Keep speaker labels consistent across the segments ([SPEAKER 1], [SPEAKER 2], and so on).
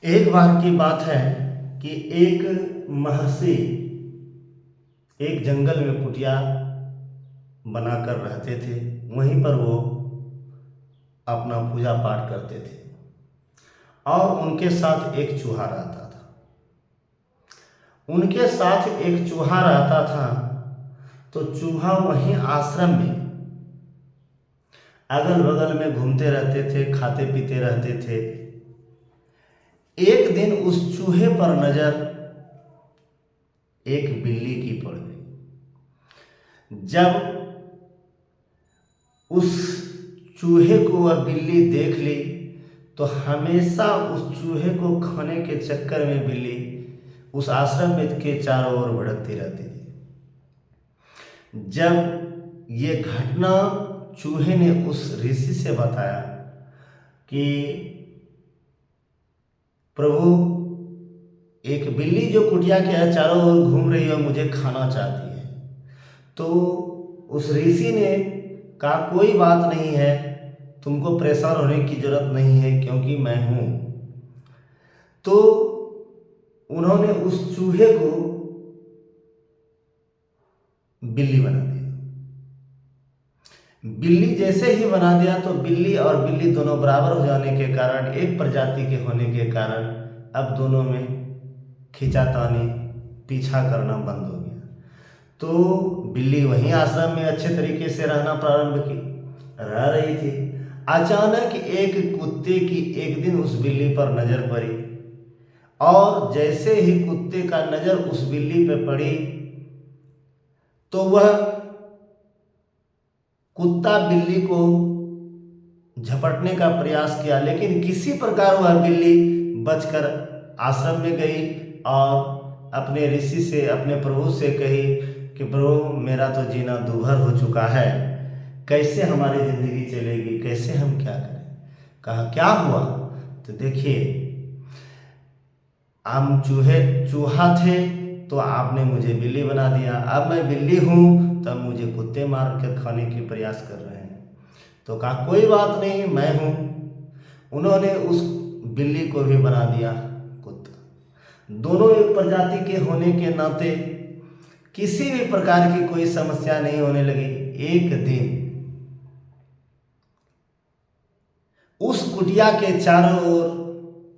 [SPEAKER 1] एक बार की बात है कि एक महर्षि एक जंगल में कुटिया बनाकर रहते थे। वहीं पर वो अपना पूजा पाठ करते थे और उनके साथ एक चूहा रहता था। उनके साथ एक चूहा रहता था तो चूहा वहीं आश्रम में अगल बगल में घूमते रहते थे, खाते पीते रहते थे। एक दिन उस चूहे पर नजर एक बिल्ली की पड़ गई। जब उस चूहे को वह बिल्ली देख ली तो हमेशा उस चूहे को खाने के चक्कर में बिल्ली उस आश्रम में के चारों ओर भटकती रहती थी। जब ये घटना चूहे ने उस ऋषि से बताया कि प्रभु, एक बिल्ली जो कुटिया के चारों ओर घूम रही है मुझे खाना चाहती है, तो उस ऋषि ने कहा कोई बात नहीं है, तुमको परेशान होने की जरूरत नहीं है क्योंकि मैं हूं। तो उन्होंने उस चूहे को बिल्ली बना दिया। बिल्ली जैसे ही बना दिया तो बिल्ली और बिल्ली दोनों बराबर हो जाने के कारण, एक प्रजाति के होने के कारण अब दोनों में खींचातानी, पीछा करना बंद हो गया। तो बिल्ली वहीं आश्रम में अच्छे तरीके से रहना प्रारंभ की, रह रही थी। अचानक एक कुत्ते की एक दिन उस बिल्ली पर नजर पड़ी और जैसे ही कुत्ते का नजर उस बिल्ली पे पड़ी तो वह कुत्ता बिल्ली को झपटने का प्रयास किया, लेकिन किसी प्रकार वह बिल्ली बचकर आश्रम में गई और अपने ऋषि से, अपने प्रभु से कही कि प्रभु, मेरा तो जीना दूभर हो चुका है, कैसे हमारी जिंदगी चलेगी, कैसे हम क्या करें। कहा क्या हुआ? तो देखिए, हम चूहा थे तो आपने मुझे बिल्ली बना दिया, अब मैं बिल्ली हूँ तब मुझे कुत्ते मार कर खाने के प्रयास कर रहे हैं। तो कहा कोई बात नहीं, मैं हूँ। उन्होंने उस बिल्ली को भी बना दिया कुत्ता। दोनों एक प्रजाति के होने के नाते किसी भी प्रकार की कोई समस्या नहीं होने लगी। एक दिन उस कुटिया के चारों ओर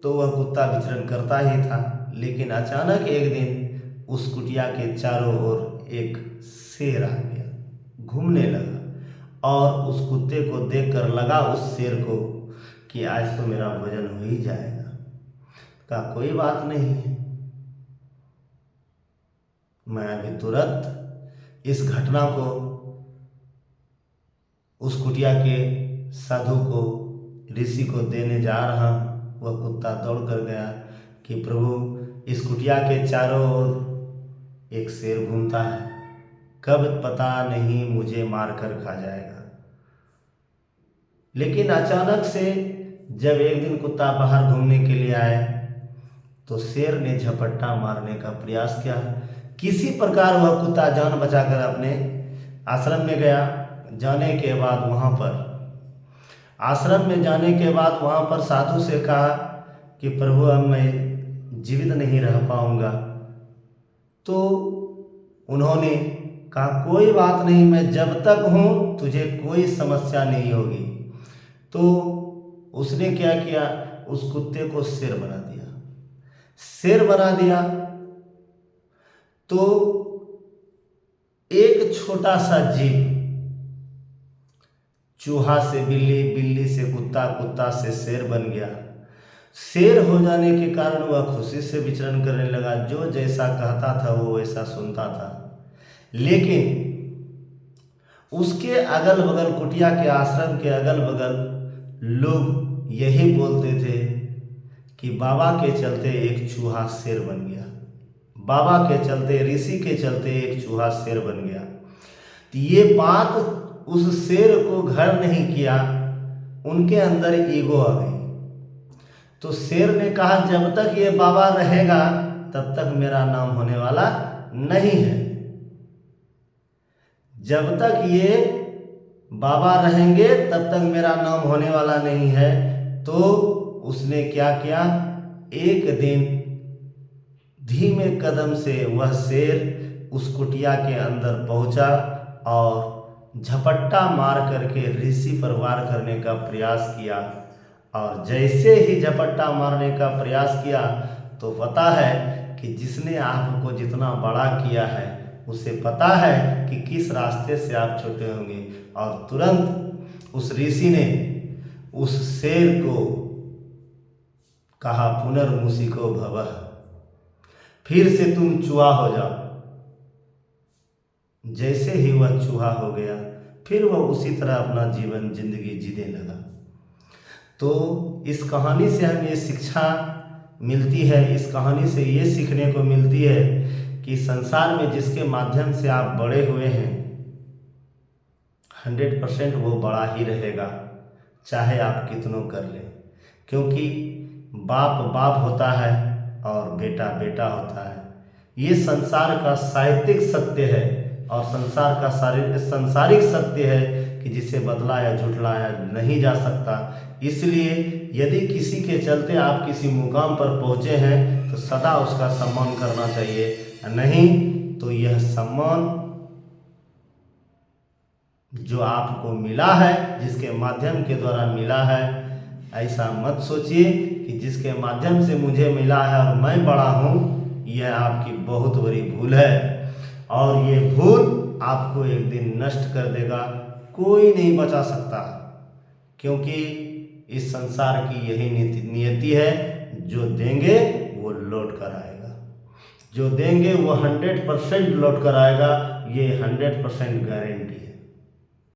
[SPEAKER 1] तो वह कुत्ता विचरण करता ही था, लेकिन अचानक एक दिन उस कुटिया के चारों ओर एक शेर आ गया, घूमने लगा और उस कुत्ते को देखकर लगा उस शेर को कि आज तो मेरा भोजन हो ही जाएगा। कहा कोई बात नहीं है, मैं अभी तुरंत इस घटना को उस कुटिया के साधु को, ऋषि को देने जा रहा हूं। वह कुत्ता दौड़ कर गया कि प्रभु, इस कुटिया के चारों ओर एक शेर घूमता है, कब पता नहीं मुझे मार कर खा जाएगा। लेकिन अचानक से जब एक दिन कुत्ता बाहर घूमने के लिए आए तो शेर ने झपट्टा मारने का प्रयास किया। किसी प्रकार वह कुत्ता जान बचाकर अपने आश्रम में गया। जाने के बाद आश्रम में जाने के बाद वहाँ पर साधु से कहा कि प्रभु, अब मैं जीवित नहीं रह पाऊंगा। तो उन्होंने कहा कोई बात नहीं, मैं जब तक हूँ तुझे कोई समस्या नहीं होगी। तो उसने क्या किया, उस कुत्ते को शेर बना दिया। शेर बना दिया तो एक छोटा सा जीव, चूहा से बिल्ली, बिल्ली से कुत्ता, कुत्ता से शेर बन गया। शेर हो जाने के कारण वह खुशी से विचरण करने लगा, जो जैसा कहता था वो वैसा सुनता था। लेकिन उसके अगल बगल, कुटिया के आश्रम के अगल बगल लोग यही बोलते थे कि बाबा के चलते एक चूहा शेर बन गया, बाबा के चलते, ऋषि के चलते एक चूहा शेर बन गया। तो ये बात उस शेर को घर नहीं किया, उनके अंदर ईगो आ गई। तो शेर ने कहा जब तक ये बाबा रहेगा तब तक मेरा नाम होने वाला नहीं है, जब तक ये बाबा रहेंगे तब तक मेरा नाम होने वाला नहीं है। तो उसने क्या किया, एक दिन धीमे कदम से वह शेर उस कुटिया के अंदर पहुंचा और झपट्टा मार करके ऋषि पर वार करने का प्रयास किया। और जैसे ही झपट्टा मारने का प्रयास किया तो पता है कि जिसने आपको जितना बड़ा किया है उसे पता है कि किस रास्ते से आप छोटे होंगे। और तुरंत उस ऋषि ने उस शेर को कहा, पुनर्मूषिको भवः, फिर से तुम चूहा हो जाओ। जैसे ही वह चूहा हो गया फिर वह उसी तरह अपना जीवन जिंदगी जीने लगा। तो इस कहानी से हमें ये शिक्षा मिलती है, इस कहानी से ये सीखने को मिलती है कि संसार में जिसके माध्यम से आप बड़े हुए हैं 100% वो बड़ा ही रहेगा, चाहे आप कितनों कर लें। क्योंकि बाप बाप होता है और बेटा बेटा होता है। ये संसार का साहित्यिक सत्य है और संसार का सांसारिक सत्य है कि जिसे बदलाया झुठलाया नहीं जा सकता। इसलिए यदि किसी के चलते आप किसी मुकाम पर पहुँचे हैं तो सदा उसका सम्मान करना चाहिए, नहीं तो यह सम्मान जो आपको मिला है, जिसके माध्यम के द्वारा मिला है, ऐसा मत सोचिए कि जिसके माध्यम से मुझे मिला है और मैं बड़ा हूँ, यह आपकी बहुत बड़ी भूल है। और ये भूल आपको एक दिन नष्ट कर देगा, कोई नहीं बचा सकता। क्योंकि इस संसार की यही नियति है, जो देंगे वो लौट कर आएगा, जो देंगे वो 100% लौट कर आएगा, ये 100% गारंटी है।